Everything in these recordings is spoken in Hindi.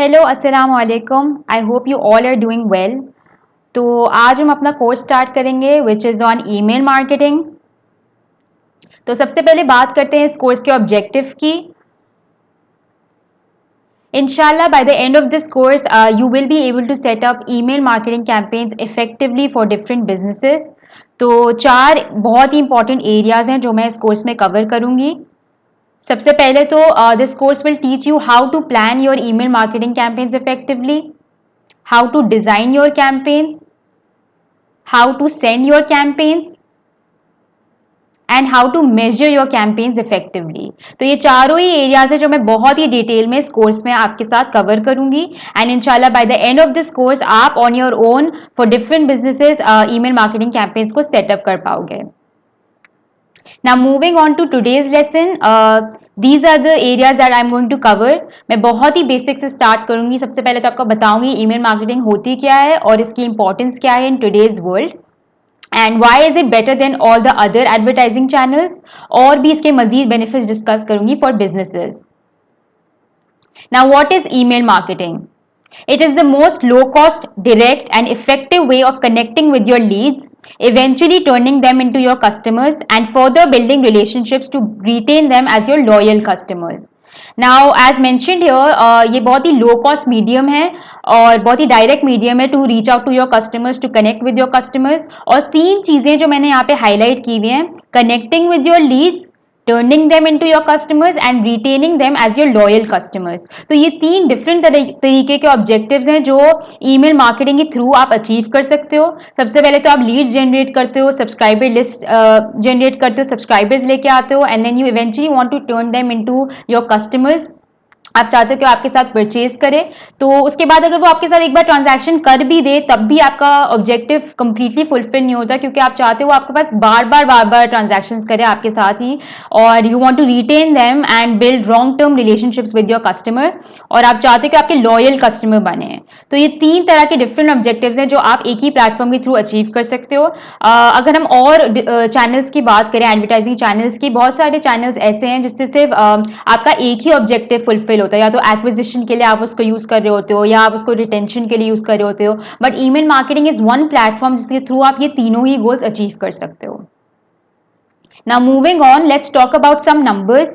हेलो अस्सलाम वालेकुम। I hope you all are doing well. तो आज हम अपना कोर्स स्टार्ट करेंगे which is on email marketing. तो सबसे पहले बात करते हैं इस कोर्स के ऑब्जेक्टिव की। Inshallah, by the end of this course, you will be able to set up email marketing campaigns effectively for different businesses. तो चार बहुत ही इंपॉर्टेंट एरियाज हैं जो मैं इस कोर्स में कवर करूंगी। सबसे पहले तो this course will teach you how to plan your email marketing campaigns effectively, how to design your campaigns, how to send your campaigns and how to measure your campaigns effectively। तो ये चारों ही एरियाज है जो मैं बहुत ही डिटेल में इस कोर्स में आपके साथ कवर करूंगी एंड इंशाल्लाह by the end of this course आप on your own for different businesses email marketing campaigns को सेटअप कर पाओगे। Now moving on to today's lesson, these are the areas that I'm going to cover। मैं बहुत ही बेसिक से स्टार्ट करूंगी। सबसे पहले तो आपको बताऊंगी ईमेल मार्केटिंग होती क्या है और इसकी इंपॉर्टेंस क्या है in today's world and why is it better than all the other advertising channels, और भी इसके मजीद बेनिफिट्स डिस्कस करूंगी for businesses. Now what is email marketing? It is the most low cost, direct and effective way of connecting with your leads, eventually turning them into your customers and further building relationships to retain them as your loyal customers. Now as mentioned here, ये बहुत ही low cost medium है और बहुत ही direct medium है to reach out to your customers, to connect with your customers। और तीन चीजें जो मैंने यहाँ पे highlight की हुई हैं, connecting with your leads, turning them into your customers and retaining them as your loyal customers. तो ये तीन डिफरेंट तरीके के ऑब्जेक्टिव्स हैं जो ईमेल मार्केटिंग के थ्रू आप अचीव कर सकते हो। सबसे पहले तो आप लीड्स जनरेट करते हो, सब्सक्राइबर लिस्ट जनरेट करते हो, सब्सक्राइबर्स लेके आते हो and then you eventually want to turn them into your customers. आप चाहते हो कि आपके साथ परचेज करे, तो उसके बाद अगर वो आपके साथ एक बार ट्रांजैक्शन कर भी दे तब भी आपका ऑब्जेक्टिव कंप्लीटली फुलफिल नहीं होता, क्योंकि आप चाहते हो आपके पास बार बार ट्रांजैक्शंस करे आपके साथ ही, और you want to retain them and build long term relationships with your customer, और आप चाहते हो कि आपके लॉयल कस्टमर बने। तो ये तीन तरह के डिफरेंट ऑब्जेक्टिव्स हैं जो आप एक ही प्लेटफॉर्म के थ्रू अचीव कर सकते हो। अगर हम और चैनल्स की बात करें, एडवर्टाइजिंग चैनल्स की, बहुत सारे चैनल्स ऐसे हैं जिससे सिर्फ आपका एक ही ऑब्जेक्टिव फुलफिल होता है, या तो एक्विजिशन के लिए आप उसको यूज कर रहे होते हो या आप उसको रिटेंशन के लिए यूज कर रहे होते हो, but email marketing is one platform जिसके थ्रू आप ये तीनों ही गोल्स अचीव कर सकते हो। Now moving on, let's talk about some numbers.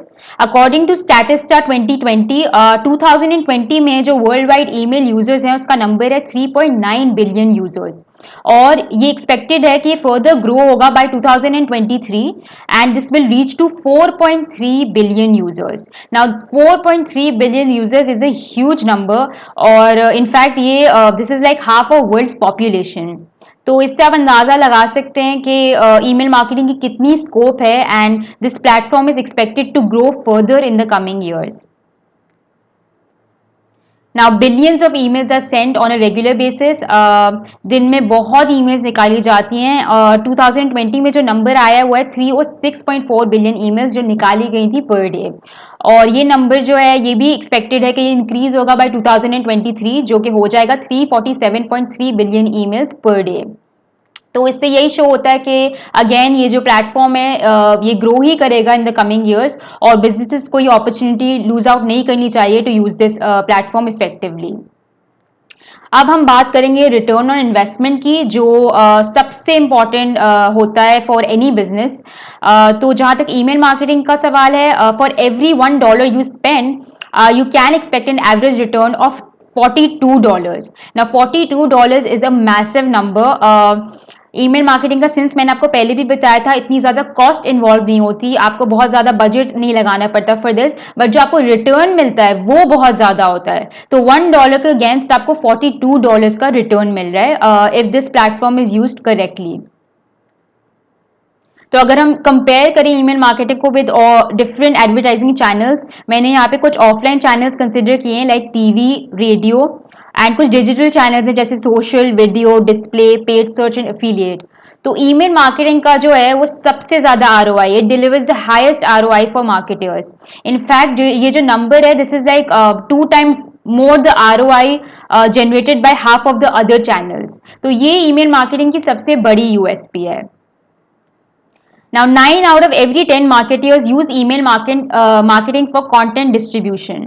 According to Statista 2020, 2020 में जो वर्ल्ड वाइड ईमेल यूजर्स हैं उसका नंबर है 3.9 बिलियन यूजर्स, और ये एक्सपेक्टेड है कि फर्दर ग्रो होगा by 2023 and this will reach to 4.3 billion users. Now 4.3 billion users is a huge number, और इनफैक्ट ये this is like half of world's population. तो इससे आप अंदाजा लगा सकते हैं कि ईमेल मार्केटिंग की कितनी स्कोप है and this platform is expected to grow further in the coming years. Now billions of emails are sent on a regular basis। दिन में बहुत ईमेल्स निकाली जाती हैं। 2020 में जो नंबर आया हुआ है 306.4 बिलियन ईमेल्स जो निकाली गई थी पर डे, और ये नंबर जो है ये भी एक्सपेक्टेड है कि ये इंक्रीज होगा बाय 2023 जो कि हो जाएगा 347.3 बिलियन ईमेल्स पर डे। तो इससे यही शो होता है कि अगेन ये जो प्लेटफॉर्म है ये ग्रो ही करेगा इन द कमिंग ईयर्स, और बिजनेसेस को ये अपॉर्चुनिटी लूज आउट नहीं करनी चाहिए to use this platform effectively. अब हम बात करेंगे रिटर्न ऑन इन्वेस्टमेंट की, जो सबसे इम्पॉर्टेंट होता है फॉर एनी बिजनेस। तो जहाँ तक ईमेल मार्केटिंग का सवाल है, for every $1 you spend you can expect an average return of $42। Now $42 is a massive number। Email marketing का सिंस मैंने आपको पहले भी बताया था इतनी ज्यादा कॉस्ट इन्वॉल्व नहीं होती, आपको बहुत ज्यादा बजट नहीं लगाना पड़ता फॉर दिस, बट जो आपको रिटर्न मिलता है वो बहुत ज्यादा होता है। तो $1 के अगेंस्ट आपको $42 का रिटर्न मिल रहा है if this platform is used correctly. तो अगर हम कंपेयर करें ईमेल मार्केटिंग को विद डिफरेंट एडवर्टाइजिंग चैनल्स, मैंने यहाँ पे कुछ ऑफलाइन चैनल्स कंसिडर किए हैं लाइक टीवी, रेडियो एंड कुछ डिजिटल चैनल्स हैं जैसे social, video, display, paid search and affiliate. तो ईमेल मार्केटिंग का जो है वो सबसे ज्यादा ROI, it delivers the highest ROI for marketers. In fact ये जो नंबर है this is like 2 times more the ROI generated by half of the other channels. तो ये ईमेल मार्केटिंग की सबसे बड़ी USP है। Now 9 out of every 10 marketers use email marketing for content distribution।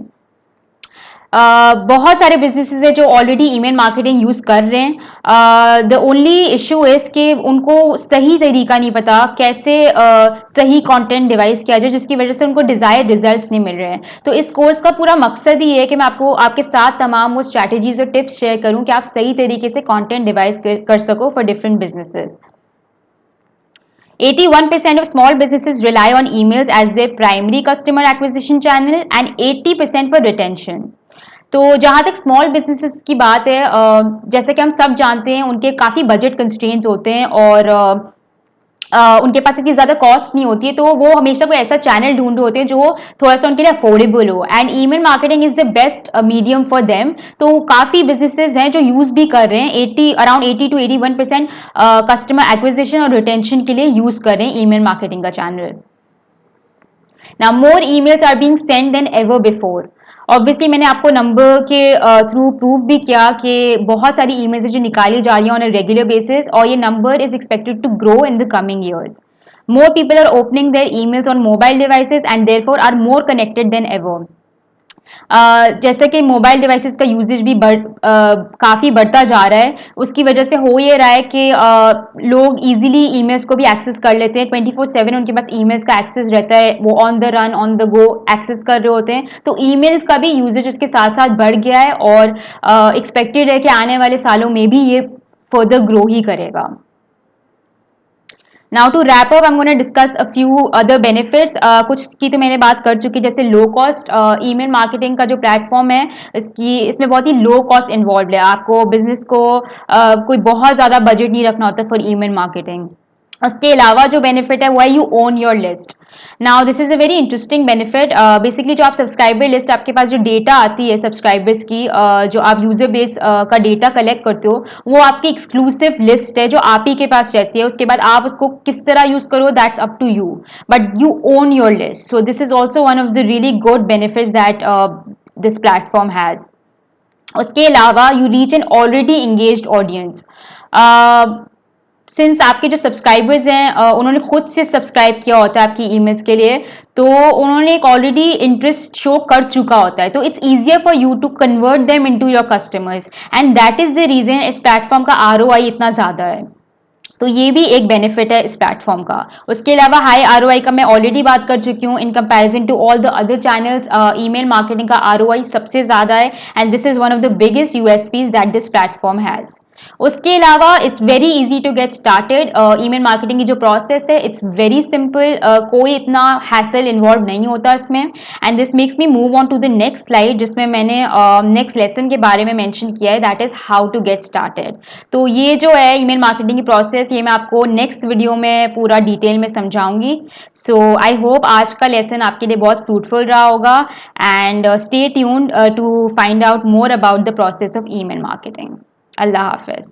बहुत सारे बिजनेसेस हैं जो ऑलरेडी ईमेल मार्केटिंग यूज कर रहे हैं। द ओनली इशू इज कि उनको सही तरीका नहीं पता कैसे सही कंटेंट डिवाइस किया जाए, जिसकी वजह से उनको डिजायर्ड रिजल्ट्स नहीं मिल रहे हैं। तो इस कोर्स का पूरा मकसद ही है कि मैं आपको आपके साथ तमाम वो स्ट्रैटेजीज और टिप्स शेयर करूं कि आप सही तरीके से कंटेंट डिवाइस कर सको for different businesses. 81% of small businesses rely on emails as their primary customer acquisition channel and 80% for retention. तो जहाँ तक स्मॉल बिजनेसेस की बात है, जैसे कि हम सब जानते हैं उनके काफ़ी बजट कंस्ट्रेंट्स होते हैं और उनके पास इतनी ज़्यादा कॉस्ट नहीं होती है, तो वो हमेशा कोई ऐसा चैनल ढूंढ रहे होते हैं जो थोड़ा सा उनके लिए अफोर्डेबल हो, and email marketing is the best medium for them. तो काफ़ी बिजनेसेस हैं जो यूज़ भी कर रहे हैं, अराउंड 80 to 81% कस्टमर एक्विजिशन और रिटेंशन के लिए यूज़ कर रहे हैं ईमेल मार्केटिंग का channel. Now more emails are being sent than ever before. Obviously मैंने आपको नंबर के थ्रू प्रूव भी किया कि बहुत सारी ईमेल्स जो निकाली जा रही हैं ऑन अ रेगुलर बेसिस, और ये number is expected to grow in the coming years. More people are opening their emails on mobile devices and therefore are more connected than ever. जैसे कि मोबाइल डिवाइसेस का यूजेज भी काफ़ी बढ़ता जा रहा है, उसकी वजह से हो ये रहा है कि लोग इजीली ईमेल्स को भी एक्सेस कर लेते हैं। 24/7 उनके पास ईमेल्स का एक्सेस रहता है, वो on the run on the go access कर रहे होते हैं। तो ईमेल्स का भी यूजेज उसके साथ साथ बढ़ गया है और एक्सपेक्टेड है कि आने वाले सालों में भी ये फर्दर ग्रो ही करेगा। Now to wrap up, I am gonna discuss a few other benefits. कुछ की तो मैंने बात कर चुकी, जैसे लो कॉस्ट ईमेल मार्केटिंग का जो प्लेटफॉर्म है इसमें बहुत ही लो कॉस्ट इन्वॉल्व है। आपको बिजनेस को कोई बहुत ज़्यादा बजट नहीं रखना होता फॉर ईमेल मार्केटिंग। उसके अलावा जो बेनिफिट है वो है you own your list. Now this is a very interesting benefit. Basically जो आप सब्सक्राइबर लिस्ट, आपके पास जो डेटा आती है सब्सक्राइबर्स की, जो आप यूजर बेस का डेटा कलेक्ट करते हो, वो आपकी एक्सक्लूसिव लिस्ट है जो आप ही के पास रहती है। उसके बाद आप उसको किस तरह यूज करो that's up to you, but you own your list. So this is also one of the really good benefits that this platform has. उसके अलावा you reach an already engaged audience. Since आपके जो सब्सक्राइबर्स हैं उन्होंने खुद से सब्सक्राइब किया होता है आपकी ईमेल्स के लिए, तो उन्होंने एक ऑलरेडी इंटरेस्ट शो कर चुका होता है, तो it's easier for you to convert them into your customers, and that is the reason इस प्लेटफॉर्म का ROI इतना ज़्यादा है। तो ये भी एक बेनिफिट है इस प्लेटफॉर्म का। उसके अलावा हाई ROI का मैं ऑलरेडी बात कर चुकी हूँ। In comparison to all the other channels, email marketing का ROI सबसे ज़्यादा है, and this is one of the biggest USPs that this platform has. उसके अलावा it's very easy to get started. Email marketing की जो प्रोसेस है इट्स वेरी सिंपल, कोई इतना हैसल इन्वॉल्व नहीं होता इसमें। And this makes me move on to the next slide, जिसमें मैंने नेक्स्ट लेसन के बारे में मेंशन किया है, that is how to get started. तो ये जो है ईमेल मार्केटिंग की प्रोसेस, ये मैं आपको नेक्स्ट वीडियो में पूरा डिटेल में समझाऊंगी। सो आई होप आज का लेसन आपके लिए बहुत फ्रूटफुल रहा होगा, and stay tuned to find out more about the process of email marketing. अल्लाह हाफिज।